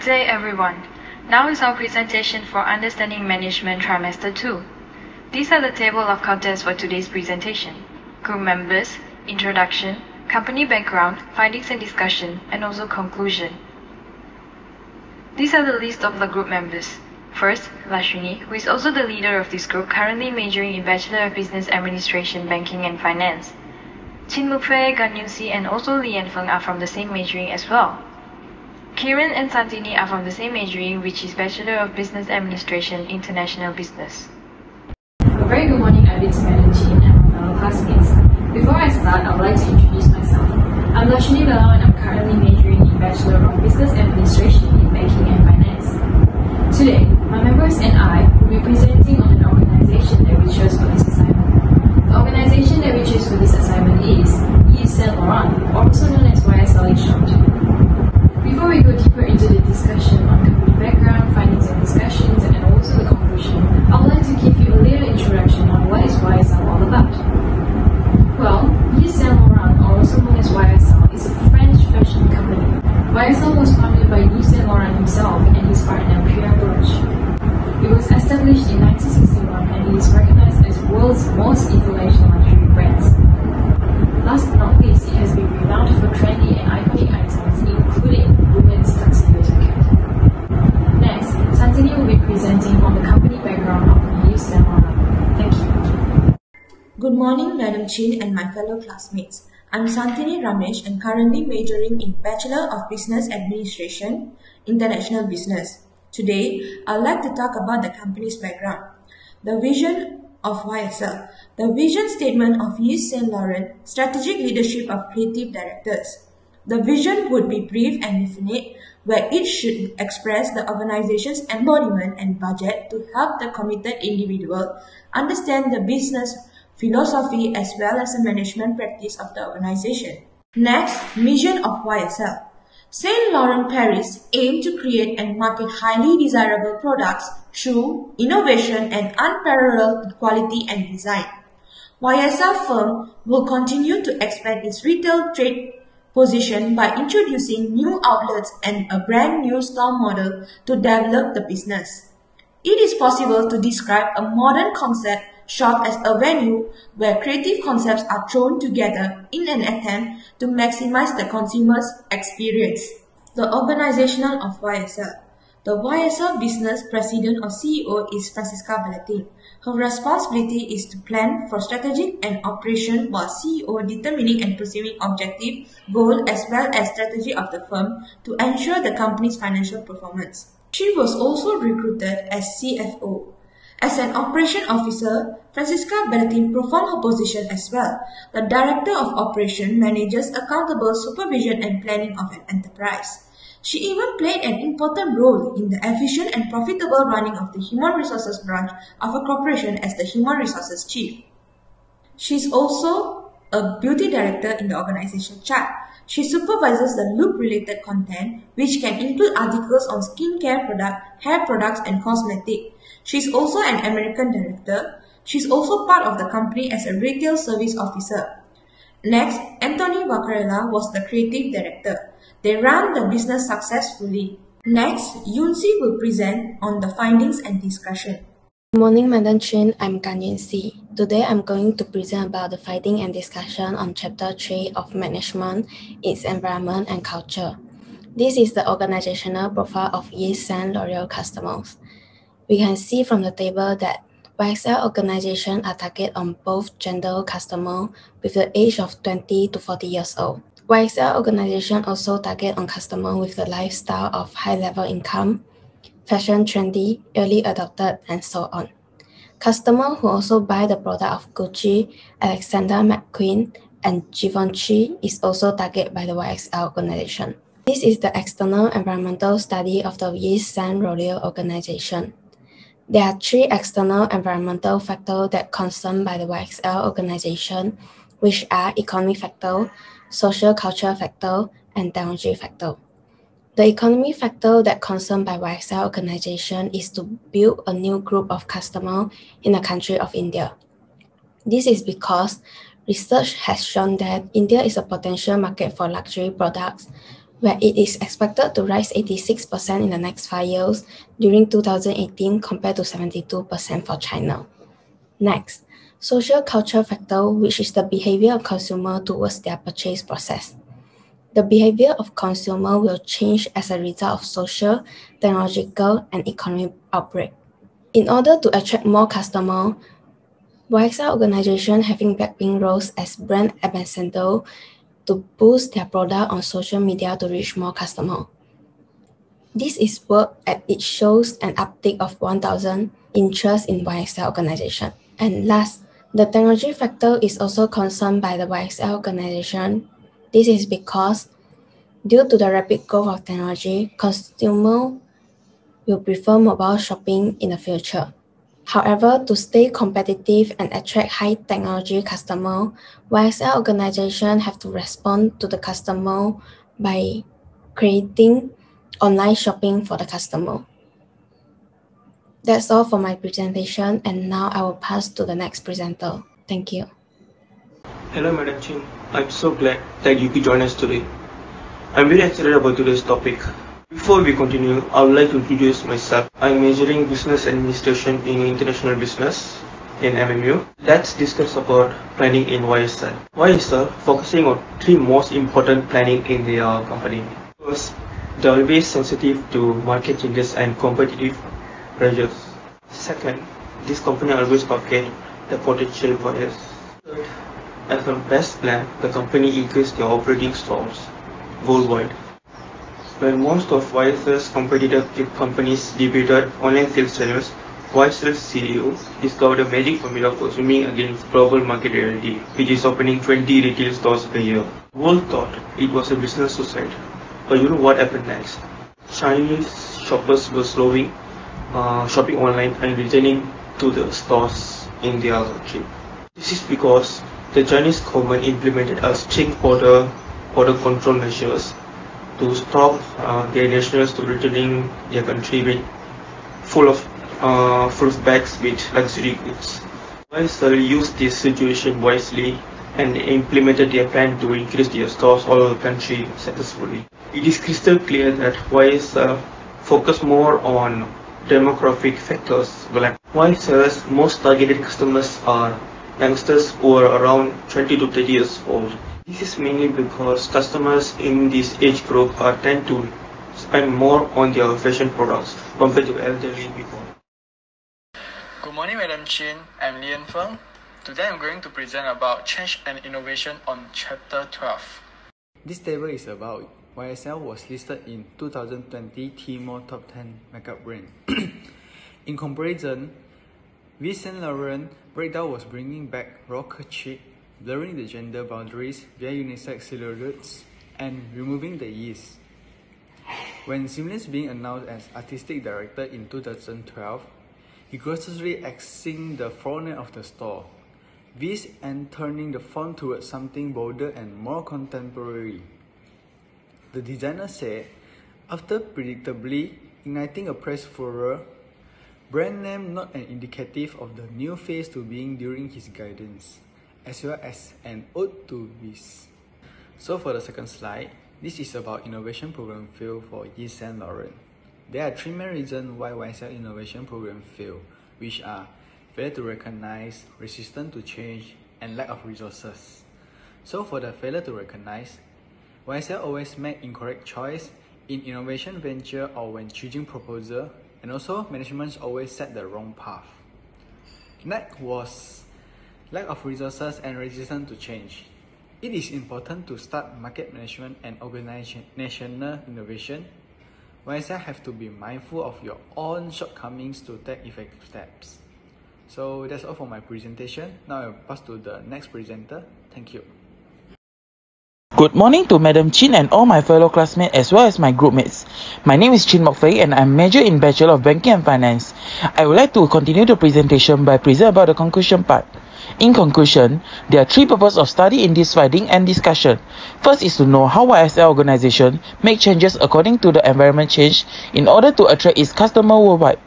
Good day everyone. Now is our presentation for Understanding Management Trimester 2. These are the table of contents for today's presentation. Group members, introduction, company background, findings and discussion, and also conclusion. These are the list of the group members. First, Lashuni, who is also the leader of this group, currently majoring in Bachelor of Business Administration, Banking and Finance. Chin Mukfe, Gan Yun-si, and also Li Yanfeng are from the same majoring as well. Kiran and Santini are from the same majoring, which is Bachelor of Business Administration, International Business. A very good morning, Madam Chin and my fellow classmates. Before I start, I would like to introduce myself. I'm Lashuni Belal and I'm currently majoring in Bachelor of Business Administration in Banking and Finance. Today, my members and I will be presenting on an organization that we chose for this assignment. The organization that we chose for this assignment is Yves Saint Laurent, also known as YSL in short. Before we go deeper into the discussion on company background, findings and discussions, and also the conclusion, I would like to give you a little introduction on what is YSL all about. Well, Yves Saint Laurent, or also known as YSL, is a French fashion company. YSL was founded by Yves Saint Laurent himself and his partner Pierre Bourges. It was established in 1961 and it is recognized as the world's most influential luxury brands. Last but not least, it has been renowned for trendy and iconic items, including women's tuxedo jacket. Next, Santini will be presenting on the company background of Yves Saint Laurent. Thank you. Good morning, Madam Chin and my fellow classmates. I'm Santini Ramesh and currently majoring in Bachelor of Business Administration, International Business. Today, I'd like to talk about the company's background. The vision of YSL. The vision statement of Yves Saint Laurent, Strategic Leadership of Creative Directors. The vision would be brief and definite, where it should express the organization's embodiment and budget to help the committed individual understand the business philosophy as well as the management practice of the organization. Next, mission of YSL. Saint Laurent Paris aimed to create and market highly desirable products through innovation and unparalleled quality and design. YSL firm will continue to expand its retail trade position by introducing new outlets and a brand new store model to develop the business. It is possible to describe a modern concept shop as a venue where creative concepts are thrown together in an attempt to maximize the consumer's experience. The organizational of YSL. The YSL business president or CEO is Francisca Valentin. Her responsibility is to plan for strategic and operation while CEO determining and pursuing objective, goal as well as strategy of the firm to ensure the company's financial performance. She was also recruited as CFO. As an operation officer, Francisca Valentin performed her position as well. The Director of Operation manages accountable supervision and planning of an enterprise. She even played an important role in the efficient and profitable running of the Human Resources branch of a corporation as the Human Resources Chief. She is also a beauty director in the organization chart. She supervises the look-related content, which can include articles on skincare products, hair products, and cosmetics. She is also an American director. She is also part of the company as a retail service officer. Next, Anthony Vaccarella was the creative director. They ran the business successfully. Next, Yun-si will present on the findings and discussion. Good morning, Madam Chin. I'm Gan Yun-si. Today, I'm going to present about the finding and discussion on Chapter 3 of Management, its Environment and Culture. This is the organizational profile of Yves Saint Laurent customers. We can see from the table that YSL organizations are targeted on both gender customers with the age of 20 to 40 years old. YSL organization also target on customers with the lifestyle of high-level income, fashion trendy, early adopted, and so on. Customers who also buy the product of Gucci, Alexander McQueen, and Givenchy is also targeted by the YSL organization. This is the external environmental study of the Yves Saint Laurent organization. There are 3 external environmental factors that concerned by the YSL organization, which are economic factor, social culture factor, and technology factor. The economic factor that concerned by YSL organization is to build a new group of customers in the country of India. This is because research has shown that India is a potential market for luxury products where it is expected to rise 86% in the next 5 years during 2018 compared to 72% for China. Next, social culture factor, which is the behavior of consumer towards their purchase process. The behavior of consumer will change as a result of social, technological, and economic outbreak. In order to attract more customers, YSL organization having Blackpink roles as brand ambassador to boost their product on social media to reach more customers. This is work as it shows an uptick of 1,000 interest in YSL organization. And last, the technology factor is also concerned by the YSL organization. This is because due to the rapid growth of technology, consumers will prefer mobile shopping in the future. However, to stay competitive and attract high technology customers, YSL organization have to respond to the customer by creating online shopping for the customer. That's all for my presentation, and now I will pass to the next presenter. Thank you. Hello Madam Chin, I'm so glad that you could join us today. I'm very excited about today's topic. Before we continue, I would like to introduce myself. I'm majoring Business Administration in International Business in MMU. Let's discuss about planning in YSL. YSL focusing on 3 most important planning in their company. First, they are always sensitive to market changes and competitive pressures. Second, this company always target the potential buyers. Third, as a best plan, the company increased their operating stores worldwide. When most of YSL's competitive companies debuted online sales channels, YSL's CEO discovered a magic formula for swimming against global market reality, which is opening 20 retail stores per year. The world thought it was a business suicide. But you know what happened next? Chinese shoppers were slowing shopping online and returning to the stores in their country. This is because the Chinese government implemented a strict border control measures to stop their nationals to returning their country with full of bags with luxury goods. YSL used this situation wisely and implemented their plan to increase their stores all over the country successfully. It is crystal clear that YSL focus more on demographic factors. YSL's most targeted customers are youngsters who are around 20 to 30 years old. This is mainly because customers in this age group tend to spend more on their fashion products compared to elderly people. Good morning, Madam Chin. I'm Lian Feng. Today I'm going to present about change and innovation on Chapter 12. This table is about YSL was listed in 2020 Tmall Top 10 Makeup Brand. In comparison, Yves Saint Laurent breakdown was bringing back rocker chic, blurring the gender boundaries via unisex silhouettes, and removing the Y's. When Seamless being announced as artistic director in 2012, he graciously axing the front of the store, this and turning the font towards something bolder and more contemporary. The designer said, after predictably igniting a press furor, brand name not an indicative of the new phase to being during his guidance, as well as an ode to this. So for the second slide, this is about innovation program fail for Yves Saint Laurent. There are 3 main reasons why YSL innovation program fail, which are failure to recognize, resistant to change, and lack of resources. So for the failure to recognize, YSL always make incorrect choice in innovation venture or when choosing proposal, and also management always set the wrong path. Next was lack of resources and resistance to change. It is important to start market management and organizational innovation. YSL have to be mindful of your own shortcomings to take effective steps. So that's all for my presentation. Now I'll pass to the next presenter. Thank you. Good morning to Madam Chin and all my fellow classmates as well as my groupmates. My name is Chin Mok Fei and I'm major in Bachelor of Banking and Finance. I would like to continue the presentation by presenting about the conclusion part. In conclusion, there are 3 purposes of study in this finding and discussion. First is to know how YSL organization make changes according to the environment change in order to attract its customer worldwide.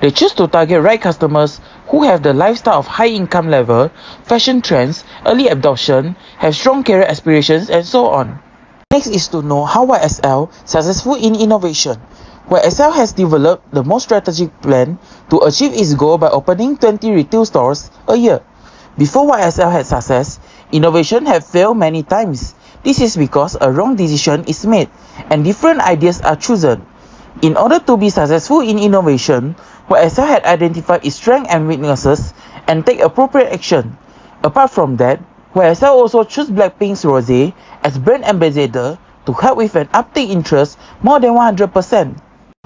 They choose to target right customers who have the lifestyle of high income level, fashion trends, early adoption, have strong career aspirations, and so on. Next is to know how YSL successful in innovation. YSL has developed the most strategic plan to achieve its goal by opening 20 retail stores a year. Before YSL had success, innovation had failed many times. This is because a wrong decision is made and different ideas are chosen. In order to be successful in innovation, YSL had identified its strengths and weaknesses and take appropriate action. Apart from that, YSL also chose Blackpink's Rosé as brand ambassador to help with an uptake interest more than 100%.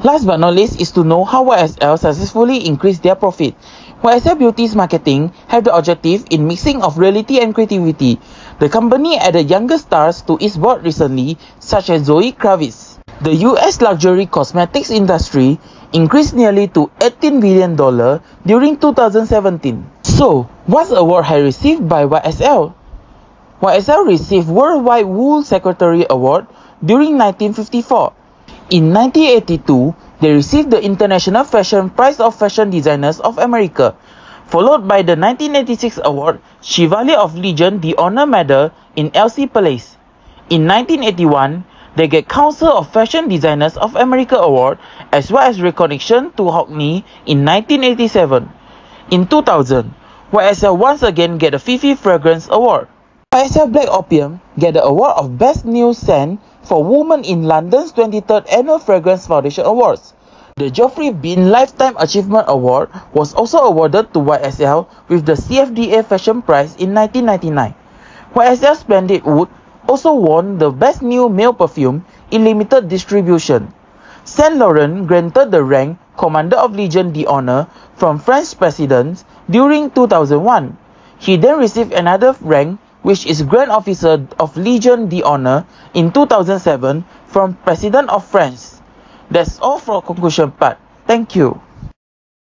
Last but not least is to know how YSL successfully increased their profit. YSL Beauty's marketing had the objective in mixing of reality and creativity. The company added younger stars to its board recently, such as Zoe Kravitz. The US luxury cosmetics industry increased nearly to $18 billion during 2017. So, what award has received by YSL? YSL received Worldwide Wool Secretary Award during 1954. In 1982, they received the International Fashion Prize of Fashion Designers of America, followed by the 1986 award Chevalier of Legion d'Honneur Medal in Elysee Palace. In 1981, they get Council of Fashion Designers of America Award as well as recognition to Hockney in 1987. In 2000, YSL once again get the Fifi Fragrance Award. YSL Black Opium get the award of Best New Scent for Women in London's 23rd Annual Fragrance Foundation Awards. The Geoffrey Beene Lifetime Achievement Award was also awarded to YSL with the CFDA Fashion Prize in 1999. YSL Splendid Wood also won the Best New Male Perfume in limited distribution. Saint Laurent granted the rank Commander of Legion d'Honneur from French presidents during 2001. He then received another rank, which is Grand Officer of Legion d'Honneur in 2007 from President of France. That's all for conclusion part. Thank you.